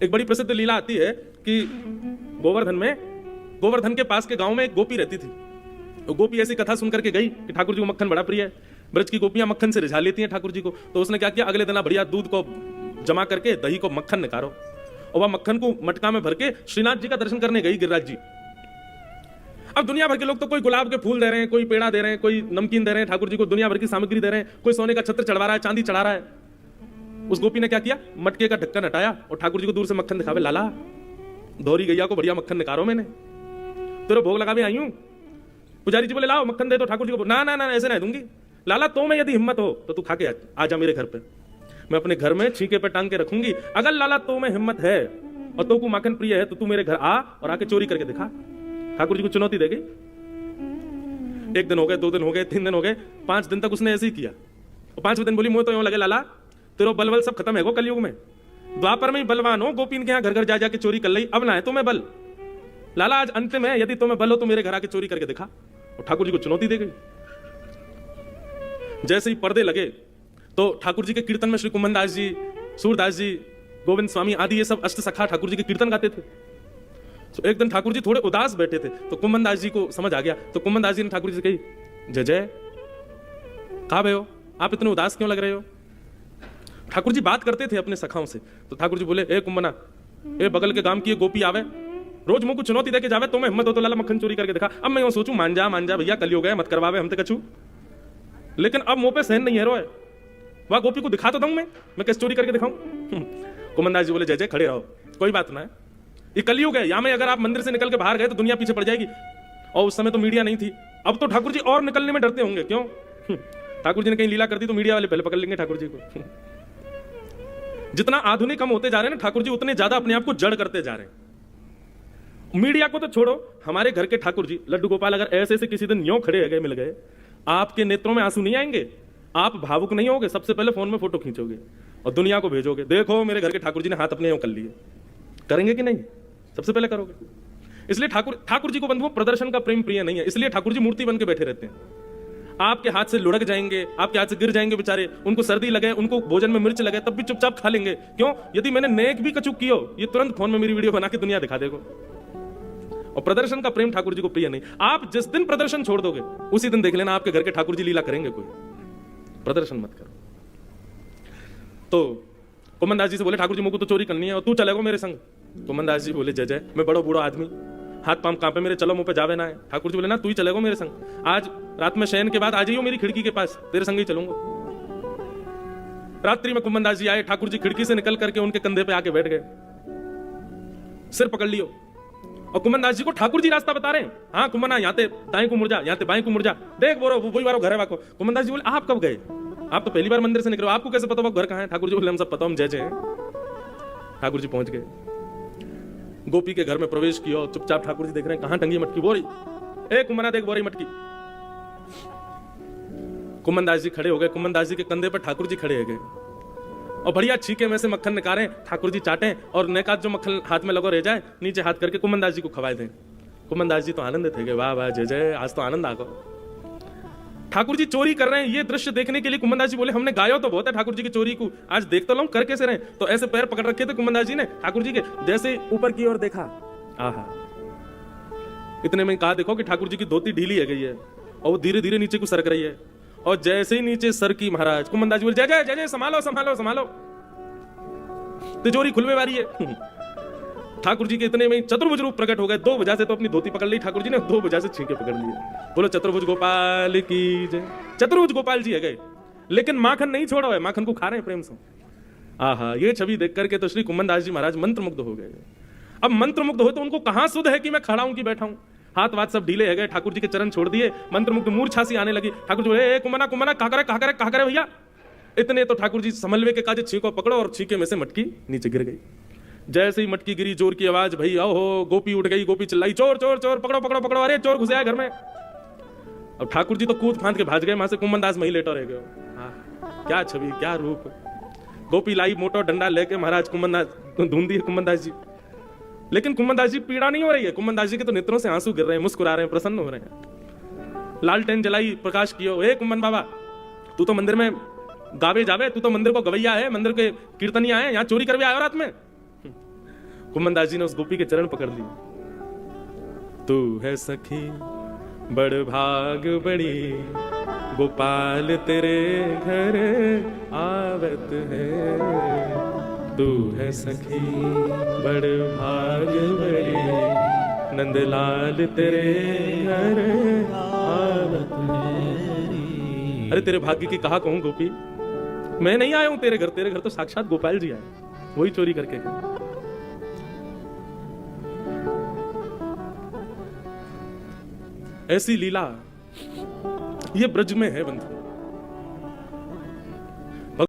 एक बड़ी प्रसिद्ध लीला आती है कि गोवर्धन के पास के गांव में एक गोपी रहती थी। तो गोपी ऐसी कथा सुन करके गई कि ठाकुर जी को मक्खन बड़ा प्रिय है, ब्रज की गोपियां मक्खन से रिझा लेती हैं ठाकुर जी को। तो उसने क्या किया, अगले दिन बढ़िया दूध को जमा करके दही को मक्खन निकालो, और वह मक्खन को मटका में भर के श्रीनाथ जी का दर्शन करने गई, गिरिराज जी। अब दुनिया भर के लोग तो कोई गुलाब के फूल दे रहे हैं, कोई पेड़ा दे रहे हैं, कोई नमकीन दे रहे हैं, ठाकुर जी को दुनिया भर की सामग्री दे रहे हैं, कोई सोने का छत्र चढ़वा रहा है, चांदी चढ़ा रहा है। उस गोपी ने क्या किया, मटके का ढक्कन हटाया और ठाकुर जी को दूर से मक्खन दिखावे, लाला धोरी गैया को बढ़िया मक्खन निकालो, मैंने तेरे भोग लगा भी आई हूं। पुजारी जी बोले लाओ मक्खन दे दो ठाकुर जी को। ना ना ना ऐसे नहीं दूंगी, लाला तो मैं यदि हिम्मत हो तो तू खा के आ जा मेरे घर पे, मैं अपने घर में छींके पे टांग के रखूंगी। अगर लाला तो में हिम्मत है और तो को माखन प्रिय है तो तू मेरे घर आ और आके चोरी करके दिखा। ठाकुर जी को चुनौती दे गई। 1 दिन हो गए, 2 दिन हो गए, 3 दिन हो गए, 5 दिन तक उसने ऐसे ही किया। और 5वें दिन बोली, मुझे तो यूं लगे लाला तेरो बलवल सब खत्म है गो कलयुग में, द्वापर में ही बलवान हो, गोपीन के यहाँ घर घर जा जाके चोरी कर ली, अब ना है तुम्हें बल, लाला आज अंतिम है, यदि तुम्हें बल हो तो मेरे घर आके चोरी करके दिखा। और ठाकुर जी को चुनौती दे गई। जैसे ही पर्दे लगे तो ठाकुर जी के कीर्तन में श्री कुम्भनदास जी, सूरदास जी, गोविंद स्वामी आदि ये सब अष्ट सखा ठाकुर जी के कीर्तन गाते थे। तो एक दिन ठाकुर जी थोड़े उदास बैठे थे, तो कुम्भनदास जी को समझ आ गया। तो कुम्भनदास जी ने ठाकुर जी से कही, जय जय कहाँ भय हो, आप इतने उदास क्यों लग रहे हो। ठाकुर जी बात करते थे अपने सखाओं से। तो ठाकुर जी बोले, ए कुम्भना, ए बगल के गांव की ये गोपी आवे, रोज मुंह को चुनौती देके जावे, तो मैं हिम्मत हो तो लाला मक्खन चोरी करके दिखा। अब मैं यूं सोचूं, मान जा भैया, कलयुग है, मत करवावे हम ते कछु, लेकिन अब मुंह पे सहन नहीं है रोए, वह गोपी को दिखा तो दूं मैं कैसे चोरी करके दिखाऊं। कुम्भनदास जी बोले, जय जय खड़े रहो, कोई बात ना है, ये कलयुग है, या में अगर आप मंदिर से निकल के बाहर गए तो दुनिया पीछे पड़ जाएगी। और उस समय तो मीडिया नहीं थी, अब तो ठाकुर जी और निकलने में डरते होंगे, क्यों, ठाकुर जी ने कहीं लीला कर दी तो मीडिया वाले पहले पकड़ लेंगे ठाकुर जी को। जितना आधुनिक हम होते जा रहे हैं ना ठाकुर जी, उतने ज्यादा अपने आप को जड़ करते जा रहे हैं। मीडिया को तो छोड़ो, हमारे घर के ठाकुर जी लड्डू गोपाल अगर ऐसे ऐसे किसी दिन यूं खड़े गए मिल गए, आपके नेत्रों में आंसू नहीं आएंगे, आप भावुक नहीं होगे, सबसे पहले फोन में फोटो खींचोगे और दुनिया को भेजोगे, देखो मेरे घर के ठाकुर जी ने हाथ अपने यूं कर लिए। करेंगे कि नहीं, सबसे पहले करोगे। इसलिए ठाकुर जी को बंधुओं प्रदर्शन का प्रेम प्रिय नहीं है, इसलिए ठाकुर जी मूर्ति बन के बैठे रहते हैं। आपके हाथ से लुढ़क जाएंगे, आपके हाथ से गिर जाएंगे बेचारे, उनको सर्दी लगे, उनको भोजन में मिर्च लगे, तब भी चुपचाप खा लेंगे। क्यों, यदि मैंने नेक भी कचूक कियो, ये तुरंत फोन में मेरी वीडियो बना के दुनिया दिखा देगो। और प्रदर्शन का प्रेम ठाकुर जी को प्रिय नहीं। आप जिस दिन प्रदर्शन छोड़ दोगे उसी दिन देख लेना आपके घर के ठाकुर जी लीला करेंगे। कोई प्रदर्शन मत करो। तो कुम्भनदास जी से बोले, ठाकुर जी मुझको तो चोरी करनी है और तू चलेगो मेरे संग। कुम्भनदास जी बोले, जय जय, मैं बड़ो बूढ़ो आदमी, हाथ पांव कांपे मेरे, चलो मुंह पे जावे ना है। ठाकुर जी बोले, ना तू ही चलेगो मेरे संग, आज रात में शयन के बाद आ जाइयो मेरी खिड़की के पास, तेरे संग ही चलूंगा। रात्रि में कुम्भनदास जी आए, ठाकुर जी खिड़की से निकल करके उनके कंधे पे आके बैठ गए, सिर पकड़ लियो। और कुम्भनदास जी को ठाकुर जी रास्ता बता रहे हैं। हाँ कुम्भना, यहाँ ते दाएं को मुड़ जा, यहाँ ते बाएं को मुड़ जा, देख बोलो वही वारो घर है वाको। कुम्भनदास जी बोले, आप कब गए, आप तो पहली बार मंदिर से निकले, आपको कैसे पता वो घर कहाँ है। ठाकुर जी बोले, हम सब पता, हम जय जय हैं। ठाकुर जी पहुंच गए, गोपी के घर में प्रवेश किया, चुपचाप ठाकुर जी देख रहे हैं, कहां टंगी मटकी, बोरी, ए कुम्भना देख बोरी मटकी। कुम्भनदास जी खड़े हो गए, कुम्भनदास जी के कंधे पर ठाकुर जी खड़े हो गए और बढ़िया छीके में से मक्खन निकालें, ठाकुर जी चाटें और नेकात जो मक्खन हाथ में लगो रह जाए नीचे हाथ करके कुम्भनदास जी को खवाए दें। कुम्भनदास जी तो आनंद थे, वाह वाह जय जय, आज तो आनंद आ गया। ठाकुर जी चोरी कर रहे हैं, ये दृश्य देखने के लिए कुम्भनदास जी बोले, हमने गायो तो बहुत है ठाकुर जी की चोरी को, आज देख तो लो कर कैसे रहे। तो ऐसे पैर पकड़ रखे थे कुम्भनदास जी ने ठाकुर जी के, जैसे ऊपर की ओर देखा, आहा, इतने में कहा देखो कि ठाकुर जी की धोती ढीली है गई है और वो धीरे धीरे नीचे को सरक रही है। और जैसे ही नीचे सर की महाराज, कुम्भनदास जी बोले, जय जय जय जय, संभालो संभालो संभालो, तिजोरी खुलवे वाली है। ठाकुर जी के इतने में चतुर्भुज रूप प्रकट हो गए, 2 वजह से तो अपनी धोती पकड़ ली ठाकुर जी ने, 2 वजह से छींके पकड़ लिए। बोलो चतुर्भुज गोपाल की जय। चतुर्भुज गोपाल जी है गए, लेकिन माखन नहीं छोड़ा है, माखन को खा रहे हैं प्रेम से। आहा, ये छवि देख करके तो श्री कुम्भनदास जी महाराज मंत्रमुग्ध हो गए। अब मंत्रमुग्ध हो तो उनको कहां सुध है कि मैं खड़ा हूं कि बैठा हूं, हाथ वाथ सब ढीले है गए, ठाकुर जी के चरण छोड़ दिए, मंत्रमुग्ध मूर्छा सी आने लगी। ठाकुर जी बोले, कुम्भना कुम्भना कहा करे भैया। इतने तो ठाकुर जी समन्वय के काजे छींको पकड़ो और छींके में से मटकी नीचे गिर गई। जैसे ही मटकी गिरी, जोर की आवाज, भई ओहो, गोपी उठ गई, गोपी चिल्लाई, चोर चोर चोर, पकड़ो पकड़ो पकड़ो, अरे चोर घुसे आए घर में। अब ठाकुर जी तो कूद फांद के भाग गए वहां से, कुम्भनदास वहीं लेटा रह गए। क्या छवि, क्या रूप। गोपी लाई मोटो डंडा लेके महाराज कुम्भनदास ढूंढ दिए कुम्भनदास जी, लेकिन कुम्भनदास जी पीड़ा नहीं हो रही है, कुम्भनदास जी के तो नेत्रों से आंसू गिर रहे हैं, मुस्कुरा रहे हैं, प्रसन्न हो रहे हैं। लालटेन जलाई, प्रकाश कियो, ए कुम्भन बाबा, तू तो मंदिर में गावे जावे, तू तो मंदिर को गवैया है, मंदिर के कीर्तनिया है, यहाँ चोरी करवे आयो रात में। कुम्मन दास जी ने उस गोपी के चरण पकड़ लिए। तू है सखी बड़ भाग बड़ी, गोपाल तेरे घर आवत है। तू है सखी बड़ भाग बड़ी, नंदलाल तेरे घर आवत है। अरे तेरे भाग्य की कहा कहूं गोपी, मैं नहीं आया हूं तेरे घर तो साक्षात गोपाल जी आए, वही चोरी करके गए। ऐसी लीला ये ब्रज में है बंधु।